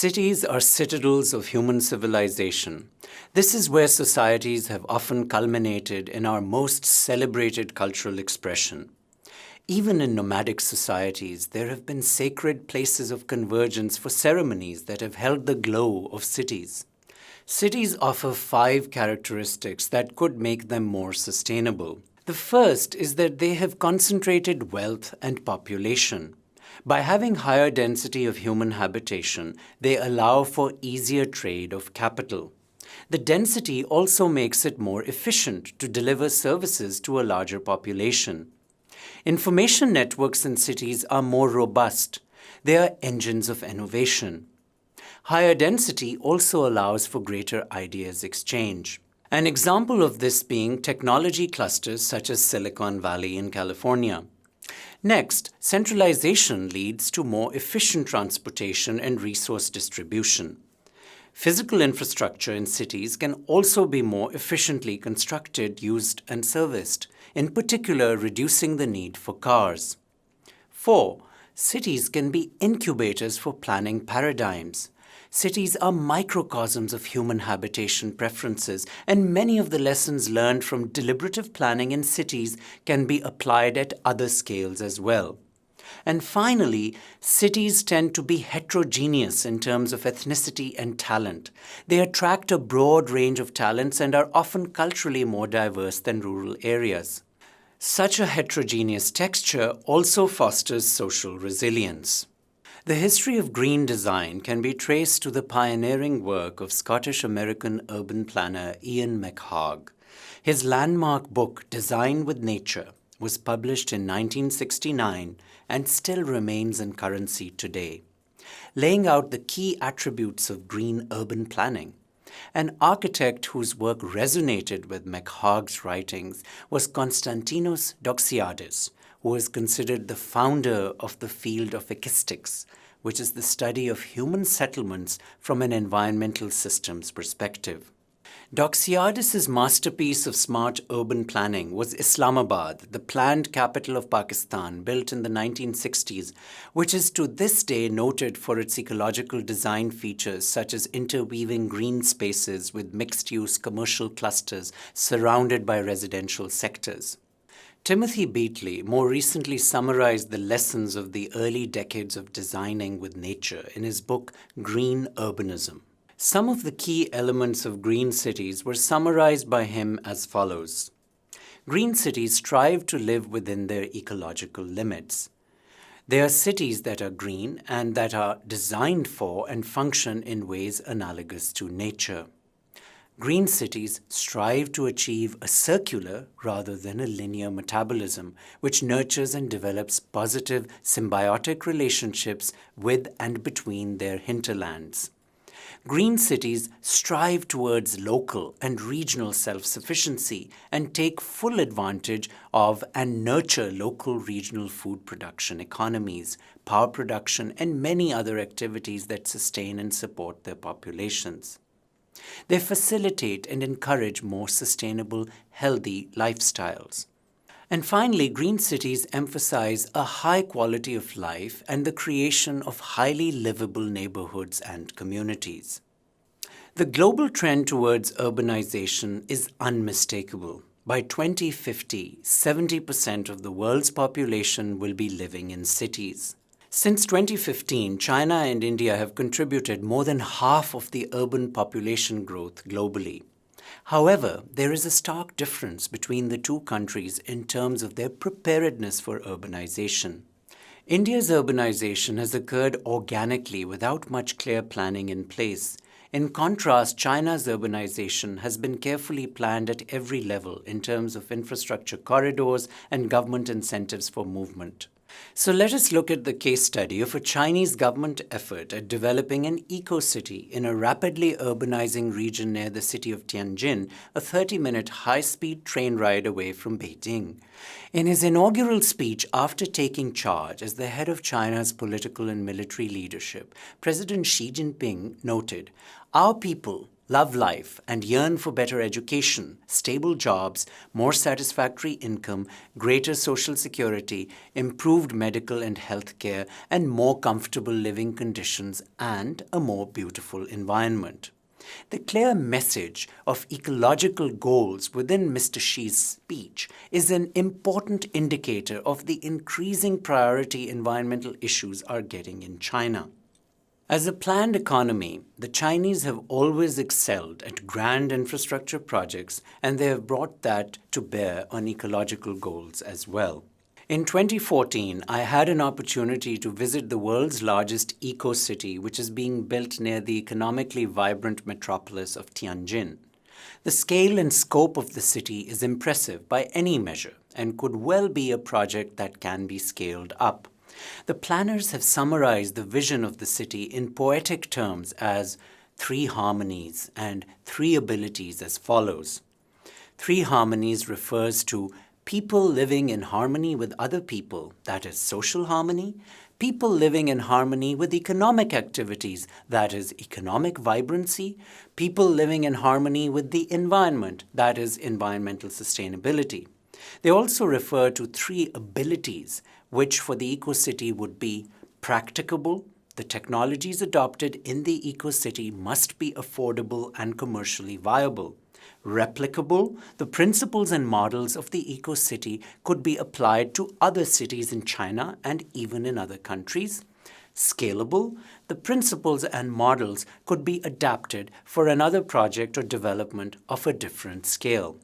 Cities are citadels of human civilization. This is where societies have often culminated in our most celebrated cultural expression. Even in nomadic societies, there have been sacred places of convergence for ceremonies that have held the glow of cities. Cities offer 5 characteristics that could make them more sustainable. The first is that they have concentrated wealth and population. By having higher density of human habitation, they allow for easier trade of capital. The density also makes it more efficient to deliver services to a larger population. Information networks in cities are more robust. They are engines of innovation. Higher density also allows for greater ideas exchange. An example of this being technology clusters such as Silicon Valley in California. Next, centralization leads to more efficient transportation and resource distribution. Physical infrastructure in cities can also be more efficiently constructed, used, and serviced, in particular reducing the need for cars. 4. Cities can be incubators for planning paradigms. Cities are microcosms of human habitation preferences, and many of the lessons learned from deliberative planning in cities can be applied at other scales as well. And finally, cities tend to be heterogeneous in terms of ethnicity and talent. They attract a broad range of talents and are often culturally more diverse than rural areas. Such a heterogeneous texture also fosters social resilience. The history of green design can be traced to the pioneering work of Scottish-American urban planner Ian McHarg. His landmark book, Design with Nature, was published in 1969 and still remains in currency today, laying out the key attributes of green urban planning. An architect whose work resonated with McHarg's writings was Konstantinos Doxiadis, who is considered the founder of the field of acoustics, which is the study of human settlements from an environmental systems perspective. Doxiadis' masterpiece of smart urban planning was Islamabad, the planned capital of Pakistan, built in the 1960s, which is to this day noted for its ecological design features such as interweaving green spaces with mixed-use commercial clusters surrounded by residential sectors. Timothy Beatley more recently summarized the lessons of the early decades of designing with nature in his book Green Urbanism. Some of the key elements of green cities were summarized by him as follows. Green cities strive to live within their ecological limits. They are cities that are green and that are designed for and function in ways analogous to nature. Green cities strive to achieve a circular rather than a linear metabolism, which nurtures and develops positive symbiotic relationships with and between their hinterlands. Green cities strive towards local and regional self-sufficiency and take full advantage of and nurture local regional food production economies, power production, and many other activities that sustain and support their populations. They facilitate and encourage more sustainable, healthy lifestyles. And finally, green cities emphasize a high quality of life and the creation of highly livable neighborhoods and communities. The global trend towards urbanization is unmistakable. By 2050, 70% of the world's population will be living in cities. Since 2015, China and India have contributed more than half of the urban population growth globally. However, there is a stark difference between the two countries in terms of their preparedness for urbanization. India's urbanization has occurred organically without much clear planning in place. In contrast, China's urbanization has been carefully planned at every level in terms of infrastructure corridors and government incentives for movement. So let us look at the case study of a Chinese government effort at developing an eco-city in a rapidly urbanizing region near the city of Tianjin, a 30-minute high-speed train ride away from Beijing. In his inaugural speech after taking charge as the head of China's political and military leadership, President Xi Jinping noted, "Our people love life, and yearn for better education, stable jobs, more satisfactory income, greater social security, improved medical and health care, and more comfortable living conditions, and a more beautiful environment. The clear message of ecological goals within Mr. Xi's speech is an important indicator of the increasing priority environmental issues are getting in China. As a planned economy, the Chinese have always excelled at grand infrastructure projects, and they have brought that to bear on ecological goals as well. In 2014, I had an opportunity to visit the world's largest eco-city, which is being built near the economically vibrant metropolis of Tianjin. The scale and scope of the city is impressive by any measure and could well be a project that can be scaled up. The planners have summarized the vision of the city in poetic terms as 3 harmonies and 3 abilities as follows. 3 harmonies refers to people living in harmony with other people, that is social harmony, people living in harmony with economic activities, that is economic vibrancy, people living in harmony with the environment, that is environmental sustainability. They also refer to 3 abilities, which for the eco-city would be practicable. The technologies adopted in the eco-city must be affordable and commercially viable. Replicable, the principles and models of the eco-city could be applied to other cities in China and even in other countries. Scalable, the principles and models could be adapted for another project or development of a different scale.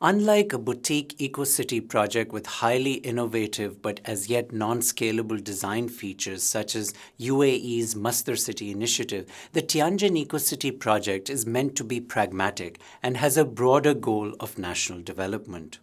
Unlike a boutique eco-city project with highly innovative but as yet non-scalable design features such as UAE's Master City initiative, the Tianjin Eco-City project is meant to be pragmatic and has a broader goal of national development.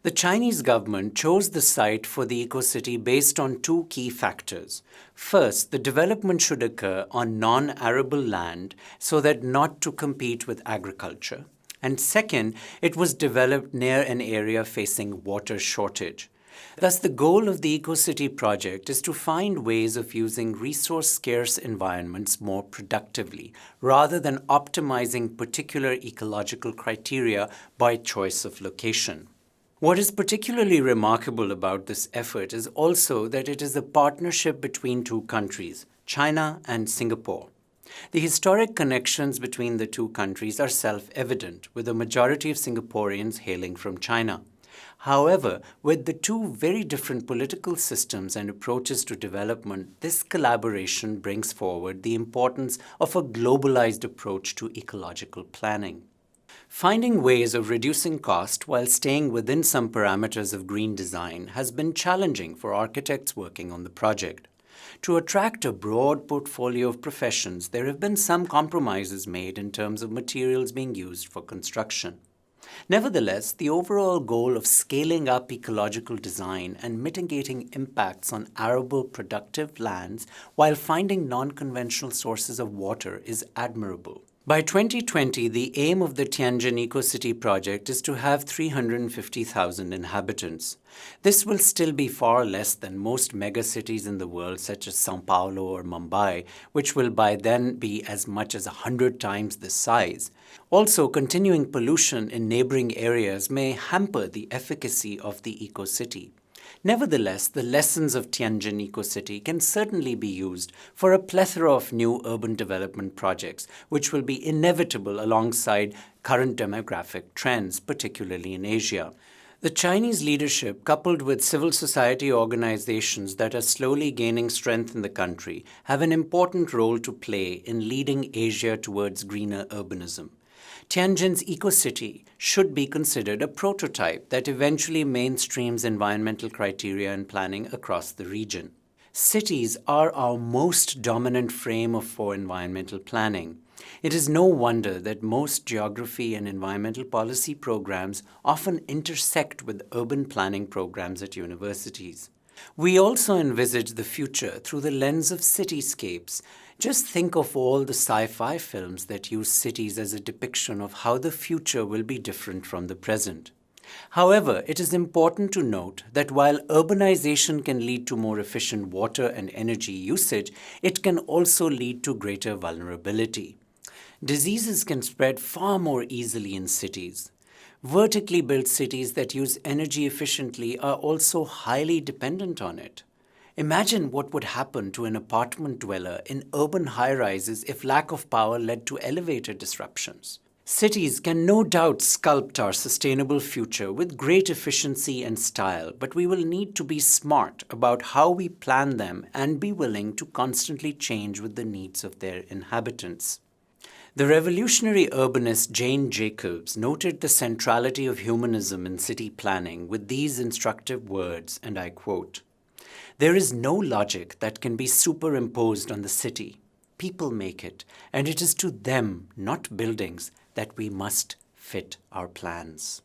The Chinese government chose the site for the eco-city based on 2 key factors. First, the development should occur on non-arable land so that not to compete with agriculture. And second, it was developed near an area facing water shortage. Thus, the goal of the eco-city project is to find ways of using resource-scarce environments more productively, rather than optimizing particular ecological criteria by choice of location. What is particularly remarkable about this effort is also that it is a partnership between 2 countries, China and Singapore. The historic connections between the 2 countries are self-evident, with a majority of Singaporeans hailing from China. However, with the 2 very different political systems and approaches to development, this collaboration brings forward the importance of a globalized approach to ecological planning. Finding ways of reducing cost while staying within some parameters of green design has been challenging for architects working on the project. To attract a broad portfolio of professions, there have been some compromises made in terms of materials being used for construction. Nevertheless, the overall goal of scaling up ecological design and mitigating impacts on arable productive lands while finding non-conventional sources of water is admirable. By 2020, the aim of the Tianjin Eco-City project is to have 350,000 inhabitants. This will still be far less than most megacities in the world such as São Paulo or Mumbai, which will by then be as much as 100 times this size. Also, continuing pollution in neighboring areas may hamper the efficacy of the eco-city. Nevertheless, the lessons of Tianjin Eco-City can certainly be used for a plethora of new urban development projects, which will be inevitable alongside current demographic trends, particularly in Asia. The Chinese leadership, coupled with civil society organizations that are slowly gaining strength in the country, have an important role to play in leading Asia towards greener urbanism. Tianjin's eco-city should be considered a prototype that eventually mainstreams environmental criteria and planning across the region. Cities are our most dominant frame for environmental planning. It is no wonder that most geography and environmental policy programs often intersect with urban planning programs at universities. We also envisage the future through the lens of cityscapes. Just think of all the sci-fi films that use cities as a depiction of how the future will be different from the present. However, it is important to note that while urbanization can lead to more efficient water and energy usage, it can also lead to greater vulnerability. Diseases can spread far more easily in cities. Vertically built cities that use energy efficiently are also highly dependent on it. Imagine what would happen to an apartment dweller in urban high-rises if lack of power led to elevator disruptions. Cities can no doubt sculpt our sustainable future with great efficiency and style, but we will need to be smart about how we plan them and be willing to constantly change with the needs of their inhabitants. The revolutionary urbanist Jane Jacobs noted the centrality of humanism in city planning with these instructive words, and I quote, "There is no logic that can be superimposed on the city. People make it, and it is to them, not buildings, that we must fit our plans."